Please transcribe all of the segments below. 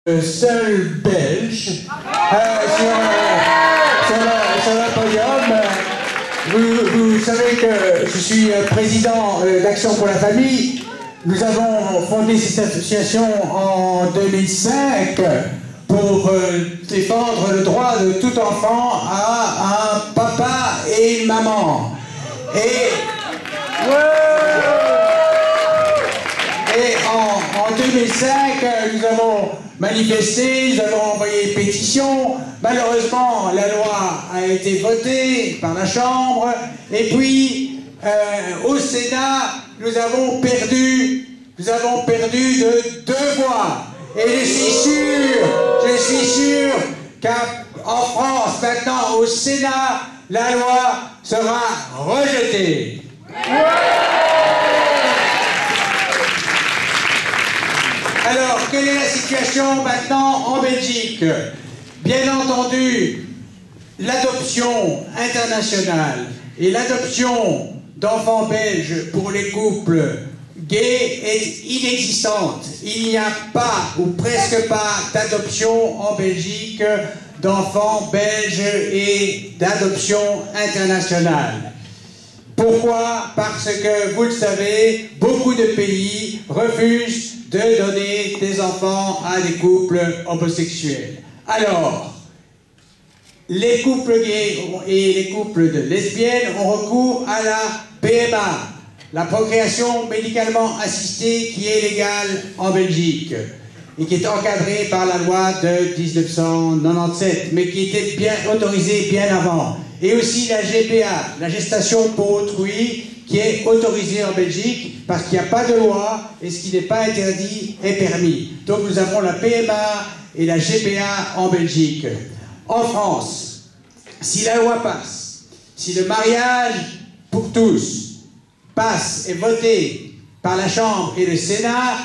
Seul belge sur le podium. Vous savez que je suis président d'Action pour la famille. Nous avons fondé cette association en 2005 pour défendre le droit de tout enfant à un papa et une maman. Et en 2005, nous avons manifesté, nous avons envoyé une pétition. Malheureusement, la loi a été votée par la Chambre. Et puis, au Sénat, nous avons perdu de 2 voix. Et je suis sûr qu'en France, maintenant, au Sénat, la loi sera rejetée. Alors, quelle est la situation maintenant en Belgique? Bien entendu, l'adoption internationale et l'adoption d'enfants belges pour les couples gays est inexistante. Il n'y a pas, ou presque pas, d'adoption en Belgique d'enfants belges et d'adoption internationale. Pourquoi? Parce que, vous le savez, beaucoup de pays refusent de donner des enfants à des couples homosexuels. Alors, les couples gays et les couples de lesbiennes ont recours à la PMA, la procréation médicalement assistée, qui est légale en Belgique et qui est encadrée par la loi de 1997, mais qui était bien autorisée bien avant. Et aussi la GPA, la gestation pour autrui, qui est autorisée en Belgique parce qu'il n'y a pas de loi et ce qui n'est pas interdit est permis. Donc nous avons la PMA et la GPA en Belgique. En France, si la loi passe, si le mariage pour tous passe et voté par la Chambre et le Sénat,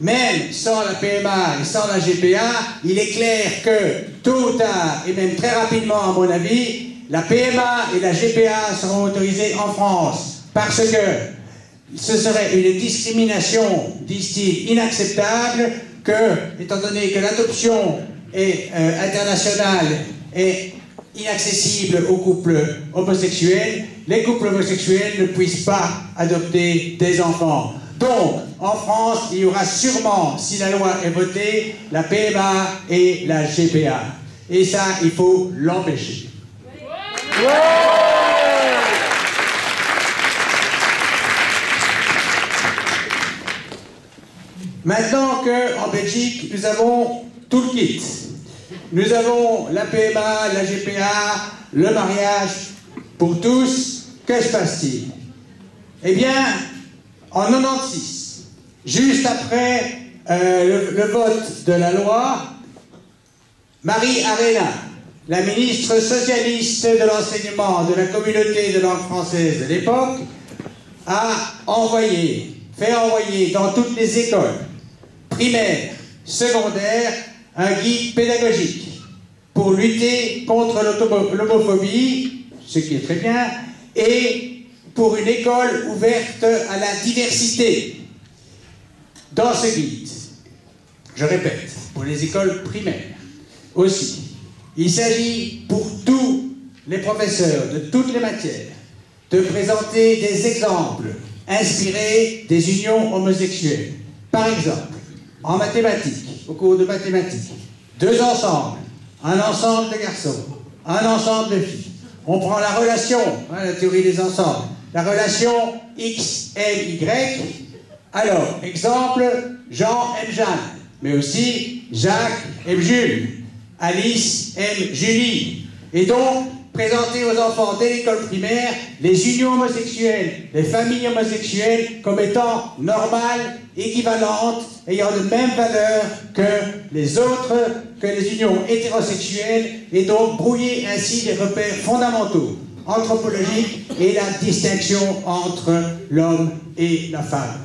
même sans la PMA et sans la GPA, il est clair que tôt ou tard, et même très rapidement à mon avis, la PMA et la GPA seront autorisées en France. Parce que ce serait une discrimination, disent-ils, inacceptable, que, étant donné que l'adoption internationale est inaccessible aux couples homosexuels, les couples homosexuels ne puissent pas adopter des enfants. Donc, en France, il y aura sûrement, si la loi est votée, la PMA et la GPA. Et ça, il faut l'empêcher. Maintenant qu'en Belgique, nous avons tout le kit. Nous avons la PMA, la GPA, le mariage pour tous. Que se passe-t-il? Eh bien, en 96, juste après le vote de la loi, Marie Arena, la ministre socialiste de l'enseignement de la communauté de langue française de l'époque, a fait envoyer dans toutes les écoles primaires, secondaires, un guide pédagogique pour lutter contre l'homophobie, ce qui est très bien, et pour une école ouverte à la diversité. Dans ce guide, je répète, pour les écoles primaires aussi, il s'agit pour tous les professeurs de toutes les matières de présenter des exemples inspirés des unions homosexuelles. Par exemple, en mathématiques, au cours de mathématiques, 2 ensembles, un ensemble de garçons, un ensemble de filles. On prend la relation, la théorie des ensembles, la relation X aime Y. Alors, exemple, Jean aime Jeanne, mais aussi Jacques aime Jules, Alice aime Julie. Et donc, présenter aux enfants dès l'école primaire les unions homosexuelles, les familles homosexuelles comme étant normales, équivalentes, ayant de même valeur que les autres, que les unions hétérosexuelles, et donc brouiller ainsi les repères fondamentaux anthropologiques et la distinction entre l'homme et la femme.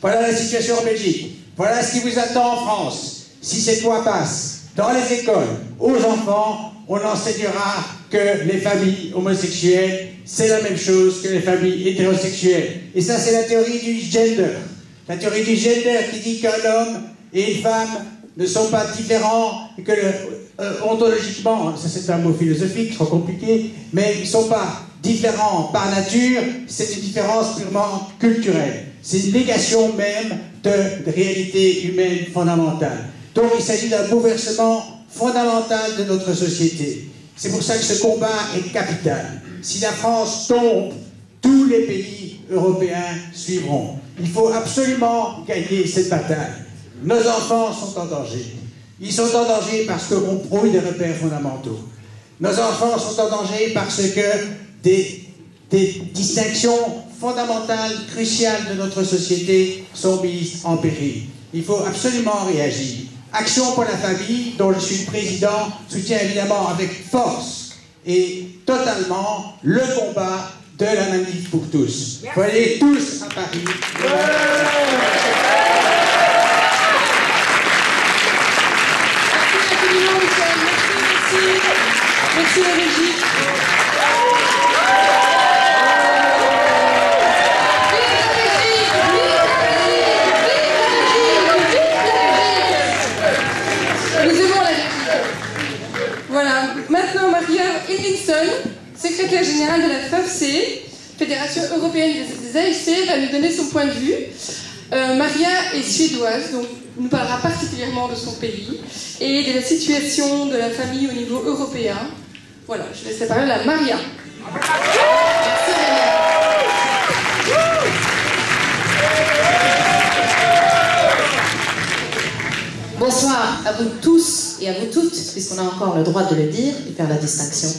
Voilà la situation en Belgique. Voilà ce qui vous attend en France. Si cette loi passe dans les écoles, aux enfants, on enseignera que les familles homosexuelles, c'est la même chose que les familles hétérosexuelles. Et ça, c'est la théorie du gender. La théorie du gender qui dit qu'un homme et une femme ne sont pas différents, et que ontologiquement, ça c'est un mot philosophique, trop compliqué, mais ils ne sont pas différents par nature, c'est une différence purement culturelle. C'est une négation même de réalité humaine fondamentale. Donc il s'agit d'un bouleversement fondamental de notre société. C'est pour ça que ce combat est capital. Si la France tombe, tous les pays européens suivront. Il faut absolument gagner cette bataille. Nos enfants sont en danger. Ils sont en danger parce qu'on brouille des repères fondamentaux. Nos enfants sont en danger parce que des distinctions fondamentales, cruciales de notre société sont mises en péril. Il faut absolument réagir. Action pour la famille, dont je suis le président, soutient évidemment avec force et totalement le combat de la manif pour tous. Il faut aller tous à Paris. Merci la régie. Nous aimons la Belgique. Voilà. Maintenant, Maria Ellingson, secrétaire générale de la FAFC, Fédération européenne des AFC, va nous donner son point de vue. Maria est suédoise, donc nous parlera particulièrement de son pays et de la situation de la famille au niveau européen. Voilà, je laisse la parole à Maria. Merci, Bonsoir à vous tous et à vous toutes, puisqu'on a encore le droit de le dire et faire la distinction.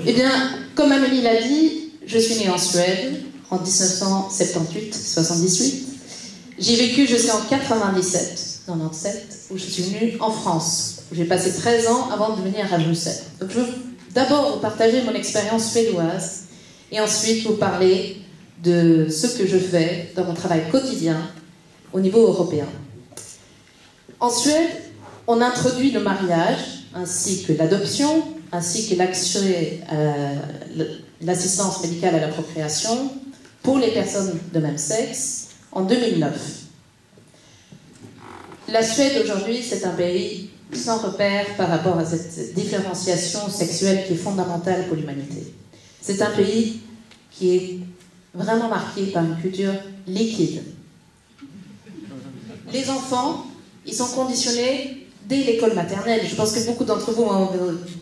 Eh bien, comme Amélie l'a dit, je suis née en Suède en 1978. J'ai vécu jusqu'en 97, où je suis venue en France, où j'ai passé 13 ans avant de venir à Bruxelles. Donc je veux d'abord vous partager mon expérience suédoise et ensuite vous parler de ce que je fais dans mon travail quotidien au niveau européen. En Suède, on introduit le mariage, ainsi que l'adoption, ainsi que l'accès à l'assistance médicale à la procréation pour les personnes de même sexe en 2009. La Suède aujourd'hui, c'est un pays sans repère par rapport à cette différenciation sexuelle qui est fondamentale pour l'humanité. C'est un pays qui est vraiment marqué par une culture liquide. Les enfants, ils sont conditionnés dès l'école maternelle. Je pense que beaucoup d'entre vous ont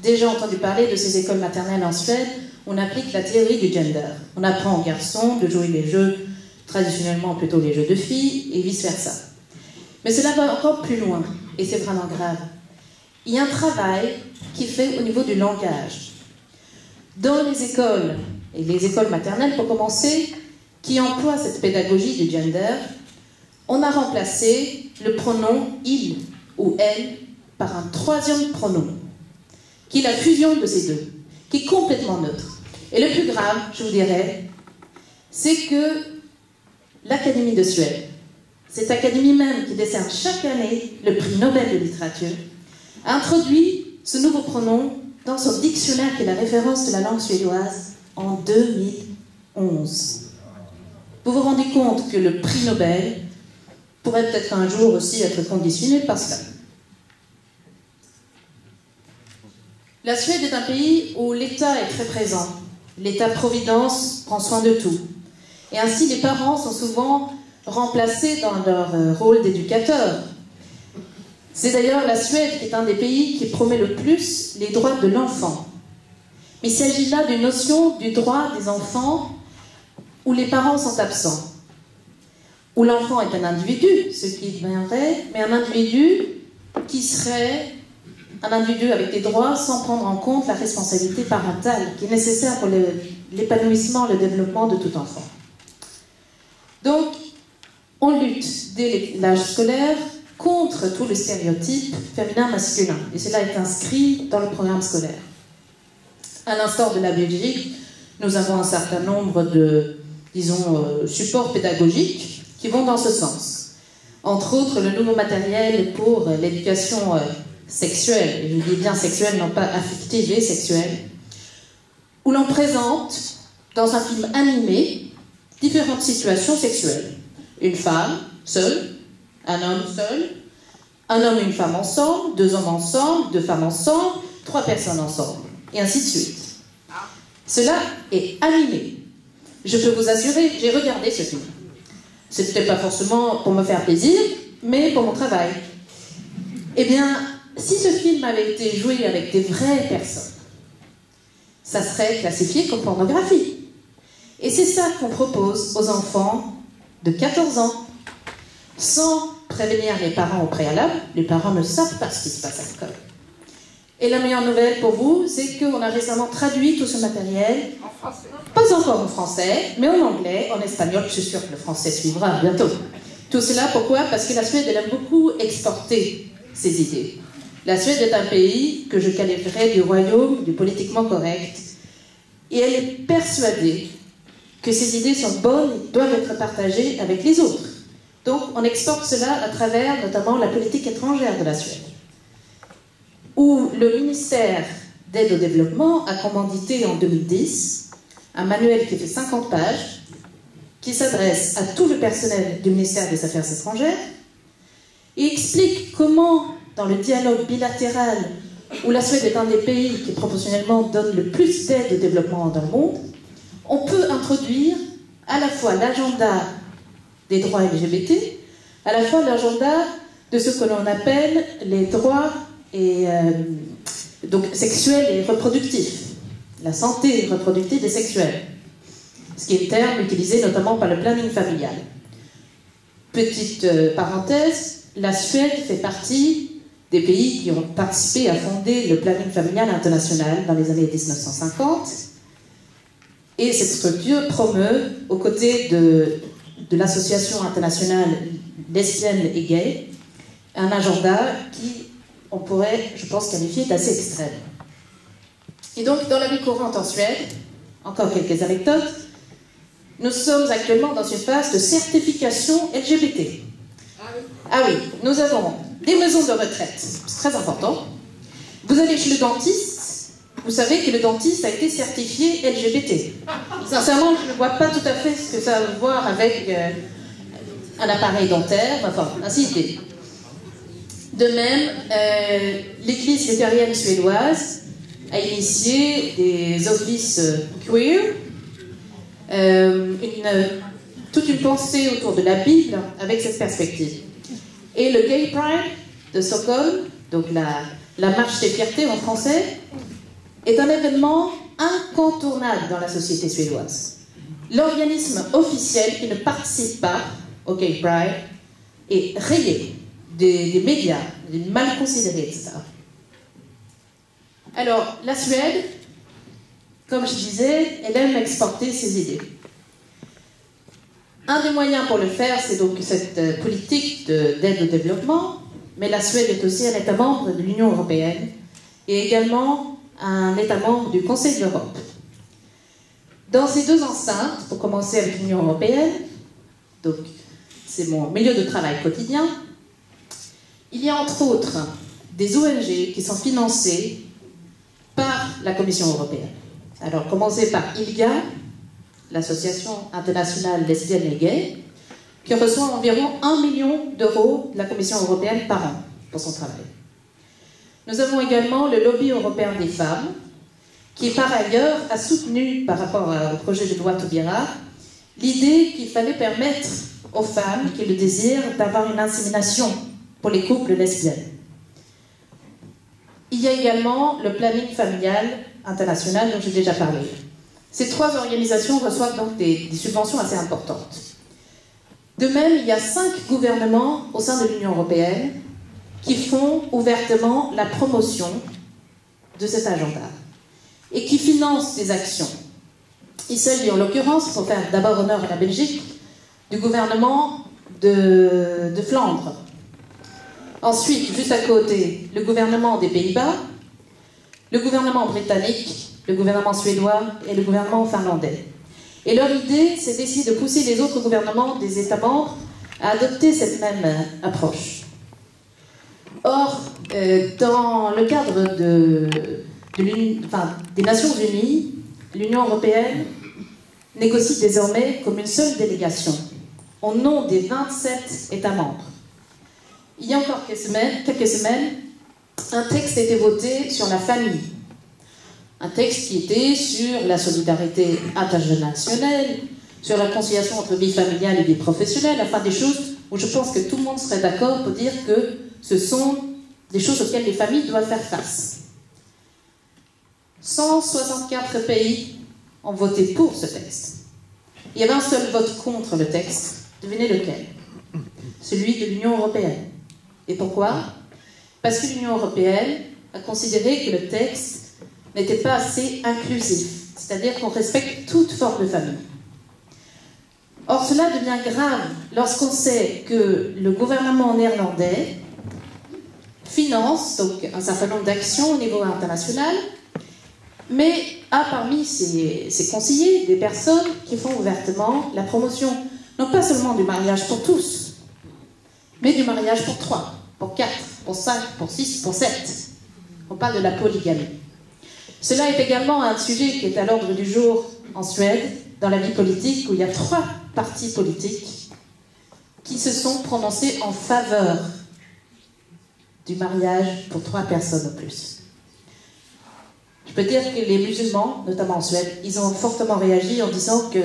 déjà entendu parler de ces écoles maternelles en Suède. On applique la théorie du gender. On apprend aux garçons de jouer les jeux, traditionnellement plutôt les jeux de filles, et vice-versa. Mais cela va encore plus loin, et c'est vraiment grave. Il y a un travail qui est fait au niveau du langage. Dans les écoles, et les écoles maternelles pour commencer, qui emploient cette pédagogie du gender, on a remplacé le pronom « il » ou « elle » par un troisième pronom, qui est la fusion de ces deux, qui est complètement neutre. Et le plus grave, je vous dirais, c'est que l'Académie de Suède, cette académie même qui décerne chaque année le prix Nobel de littérature, a introduit ce nouveau pronom dans son dictionnaire qui est la référence de la langue suédoise en 2011. Vous vous rendez compte que le prix Nobel pourrait peut-être un jour aussi être conditionné par cela. La Suède est un pays où l'État est très présent. L'État-providence prend soin de tout. Et ainsi, les parents sont souvent remplacés dans leur rôle d'éducateurs. C'est d'ailleurs la Suède qui est un des pays qui promet le plus les droits de l'enfant. Mais il s'agit là d'une notion du droit des enfants où les parents sont absents. Où l'enfant est un individu, ce qui est bien vrai, mais un individu qui serait un individu avec des droits sans prendre en compte la responsabilité parentale qui est nécessaire pour l'épanouissement, le développement de tout enfant. Donc, on lutte dès l'âge scolaire contre tous les stéréotypes féminin-masculin. Et cela est inscrit dans le programme scolaire. À l'instar de la Belgique, nous avons un certain nombre de, disons, supports pédagogiques qui vont dans ce sens. Entre autres, le nouveau matériel pour l'éducation sexuelle, et je dis bien sexuelle, non pas affective et sexuelle, où l'on présente, dans un film animé, différentes situations sexuelles. Une femme seule, un homme seul, Un homme et une femme ensemble, 2 hommes ensemble, 2 femmes ensemble, 3 personnes ensemble, et ainsi de suite. Cela est animé. Je peux vous assurer, j'ai regardé ce film. Ce n'était pas forcément pour me faire plaisir, mais pour mon travail. Eh bien, si ce film avait été joué avec des vraies personnes, ça serait classifié comme pornographie. Et c'est ça qu'on propose aux enfants de 14 ans, sans prévenir les parents au préalable. Les parents ne savent pas ce qui se passe à l'école. Et la meilleure nouvelle pour vous, c'est qu'on a récemment traduit tout ce matériel. En français. Pas encore en français, mais en anglais, en espagnol. Je suis sûre que le français suivra bientôt. Tout cela, pourquoi? Parce que la Suède, elle aime beaucoup exporter ses idées. La Suède est un pays que je qualifierais du royaume du politiquement correct. Et elle est persuadée que ces idées sont bonnes et doivent être partagées avec les autres. Donc, on exporte cela à travers, notamment, la politique étrangère de la Suède, où le ministère d'aide au développement a commandité en 2010 un manuel qui fait 50 pages, qui s'adresse à tout le personnel du ministère des Affaires étrangères et explique comment, dans le dialogue bilatéral, où la Suède est un des pays qui proportionnellement donne le plus d'aide au développement dans le monde, on peut introduire à la fois l'agenda des droits LGBT, à la fois l'agenda de ce que l'on appelle les droits donc sexuels et reproductifs, la santé reproductive et sexuelle, ce qui est un terme utilisé notamment par le planning familial. Petite parenthèse, la Suède fait partie des pays qui ont participé à fonder le planning familial international dans les années 1950, et cette structure promeut, aux côtés de l'association internationale lesbienne et gay, un agenda qui, on pourrait, je pense, qualifier d'assez extrême. Et donc, dans la vie courante en Suède, encore quelques anecdotes, nous sommes actuellement dans une phase de certification LGBT. Ah oui, nous avons des maisons de retraite, c'est très important. Vous allez chez le dentiste, vous savez que le dentiste a été certifié LGBT. Sincèrement, je ne vois pas tout à fait ce que ça a à voir avec un appareil dentaire, enfin, ainsi de suite. De même, l'Église luthérienne suédoise a initié des offices queer, toute une pensée autour de la Bible avec cette perspective. Et le Gay Pride de Stockholm, donc la marche des fiertés en français, est un événement incontournable dans la société suédoise. L'organisme officiel qui ne participe pas au Gay Pride est rayé des médias, mal considéré, etc. Alors, la Suède, comme je disais, elle aime exporter ses idées. Un des moyens pour le faire, c'est donc cette politique d'aide au développement, mais la Suède est aussi un État membre de l'Union européenne et également un État membre du Conseil de l'Europe. Dans ces deux enceintes, pour commencer avec l'Union européenne, donc c'est mon milieu de travail quotidien, il y a entre autres des ONG qui sont financées par la Commission européenne. Alors, commencez par ILGA, l'Association internationale lesbienne et gay, qui reçoit environ 1 million d'euros de la Commission européenne par an pour son travail. Nous avons également le Lobby européen des femmes, qui par ailleurs a soutenu, par rapport au projet de loi Taubira, l'idée qu'il fallait permettre aux femmes qui le désirent d'avoir une insémination pour les couples lesbiennes. Il y a également le planning familial international dont j'ai déjà parlé. Ces 3 organisations reçoivent donc des subventions assez importantes. De même, il y a 5 gouvernements au sein de l'Union européenne qui font ouvertement la promotion de cet agenda et qui financent des actions. Il s'agit en l'occurrence, pour faire d'abord honneur à la Belgique, du gouvernement de Flandre. Ensuite, juste à côté, le gouvernement des Pays-Bas, le gouvernement britannique, le gouvernement suédois et le gouvernement finlandais. Et leur idée, c'est d'essayer de pousser les autres gouvernements des États membres à adopter cette même approche. Or, dans le cadre des Nations Unies, l'Union européenne négocie désormais comme une seule délégation, au nom des 27 États membres. il y a encore quelques semaines, un texte a été voté sur la famille. Un texte qui était sur la solidarité intergénérationnelle, sur la conciliation entre vie familiale et vie professionnelle, enfin des choses où je pense que tout le monde serait d'accord pour dire que ce sont des choses auxquelles les familles doivent faire face. 164 pays ont voté pour ce texte. Il y avait un seul vote contre le texte. Devinez lequel? Celui de l'Union européenne. Et pourquoi? Parce que l'Union européenne a considéré que le texte n'était pas assez inclusif, c'est-à-dire qu'on respecte toute forme de famille. Or, cela devient grave lorsqu'on sait que le gouvernement néerlandais finance donc un certain nombre d'actions au niveau international, mais a parmi ses conseillers des personnes qui font ouvertement la promotion, non pas seulement du mariage pour tous, mais du mariage pour 3, pour 4, pour 5, pour 6, pour 7. On parle de la polygamie. Cela est également un sujet qui est à l'ordre du jour en Suède, dans la vie politique, où il y a 3 partis politiques qui se sont prononcés en faveur du mariage pour 3 personnes ou plus. Je peux dire que les musulmans, notamment en Suède, ils ont fortement réagi en disant que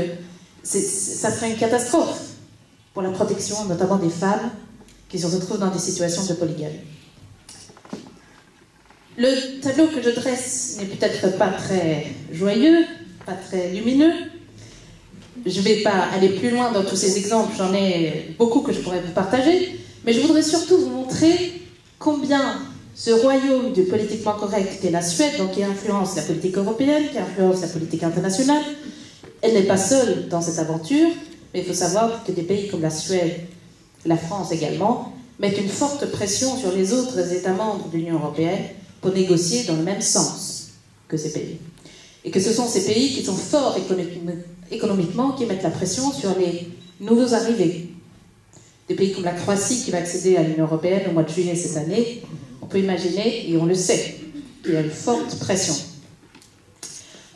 ça serait une catastrophe pour la protection, notamment des femmes qui se retrouvent dans des situations de polygamie. Le tableau que je dresse n'est peut-être pas très joyeux, pas très lumineux. Je ne vais pas aller plus loin dans tous ces exemples, j'en ai beaucoup que je pourrais vous partager, mais je voudrais surtout vous montrer combien ce royaume du politiquement correct qu'est la Suède, donc qui influence la politique européenne, qui influence la politique internationale, elle n'est pas seule dans cette aventure, mais il faut savoir que des pays comme la Suède, la France également, mettent une forte pression sur les autres États membres de l'Union européenne pour négocier dans le même sens que ces pays. Et que ce sont ces pays qui sont forts économiquement qui mettent la pression sur les nouveaux arrivés. Des pays comme la Croatie qui va accéder à l'Union européenne au mois de juillet cette année, on peut imaginer, et on le sait, qu'il y a une forte pression.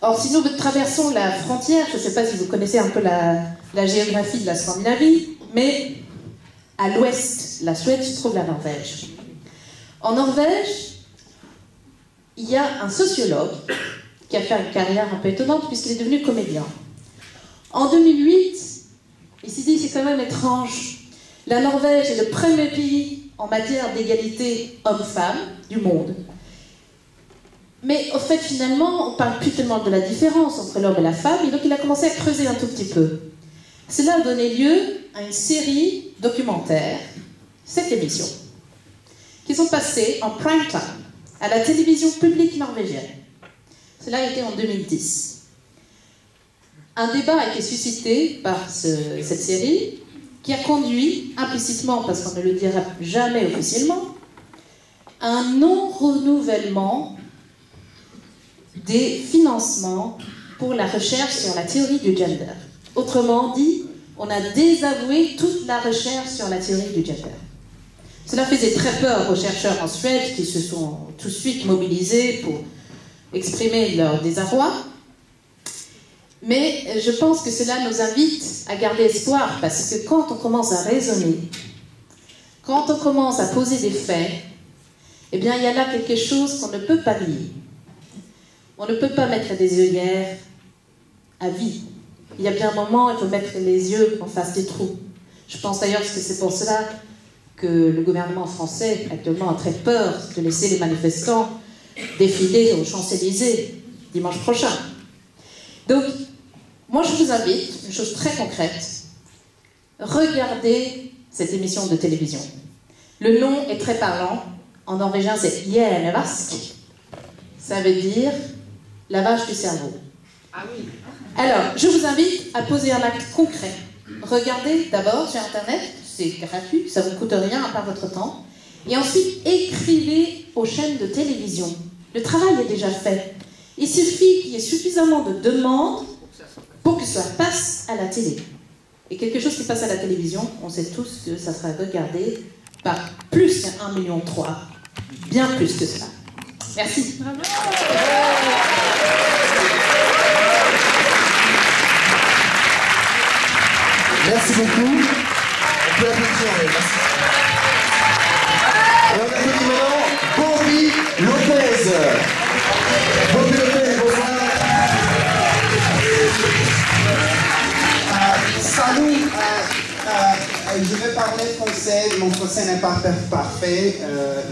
Or, si nous traversons la frontière, je ne sais pas si vous connaissez un peu la géographie de la Scandinavie, mais à l'ouest, la Suède, se trouve la Norvège. En Norvège, il y a un sociologue qui a fait une carrière un peu étonnante puisqu'il est devenu comédien. En 2008, il s'est dit, c'est quand même étrange, la Norvège est le premier pays en matière d'égalité homme-femme du monde. Mais au fait, finalement, on ne parle plus tellement de la différence entre l'homme et la femme, et donc il a commencé à creuser un tout petit peu. Cela a donné lieu à une série documentaire, 7 émissions, qui sont passées en prime time à la télévision publique norvégienne. Cela a été en 2010. Un débat a été suscité par cette série qui a conduit implicitement, parce qu'on ne le dira jamais officiellement, à un non-renouvellement des financements pour la recherche sur la théorie du gender. Autrement dit, on a désavoué toute la recherche sur la théorie du gender. Cela faisait très peur aux chercheurs en Suède qui se sont tout de suite mobilisés pour exprimer leur désarroi. Mais je pense que cela nous invite à garder espoir, parce que quand on commence à raisonner, quand on commence à poser des faits, eh bien il y a là quelque chose qu'on ne peut pas nier. On ne peut pas mettre des œillères à vie. Il y a bien un moment, il faut mettre les yeux en face des trous. Je pense d'ailleurs que c'est pour cela que le gouvernement français actuellement a très peur de laisser les manifestants défiler aux Champs-Élysées dimanche prochain. Donc, moi je vous invite, une chose très concrète, regardez cette émission de télévision. Le nom est très parlant. En norvégien, c'est Hjernevask. Ça veut dire lavage du cerveau. Ah oui. Alors, je vous invite à poser un acte concret. Regardez d'abord sur Internet, c'est gratuit, ça ne vous coûte rien à part votre temps. Et ensuite, écrivez aux chaînes de télévision. Le travail est déjà fait. Il suffit qu'il y ait suffisamment de demandes pour que ça passe à la télé. Et quelque chose qui passe à la télévision, on sait tous que ça sera regardé par plus qu'un 1,3 million. Bien plus que cela. Merci. Bravo. Merci beaucoup. On peut applaudir, merci. Et on applaudit maintenant Bobby Lopez. Bobby Lopez, bonsoir. Salut, je vais parler français. Mon français n'est pas parfait,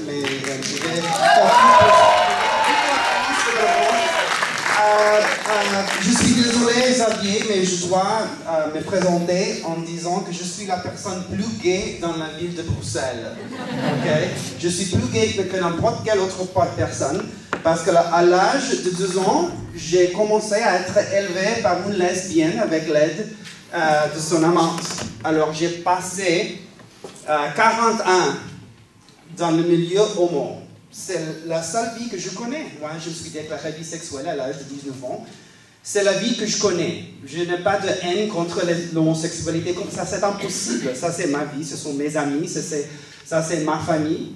mais je vais je suis désolé, Xavier, mais je dois me présenter en disant que je suis la personne plus gay dans la ville de Bruxelles. Okay? Je suis plus gay que n'importe quelle autre personne, parce qu'à l'âge de 2 ans, j'ai commencé à être élevé par une lesbienne avec l'aide de son amante. Alors j'ai passé 40 ans dans le milieu homo. C'est la seule vie que je connais. Moi, je me suis déclaré bisexuel à l'âge de 19 ans. C'est la vie que je connais. Je n'ai pas de haine contre l'homosexualité. Comme ça, c'est impossible. Ça, c'est ma vie. Ce sont mes amis. Ça, c'est ma famille.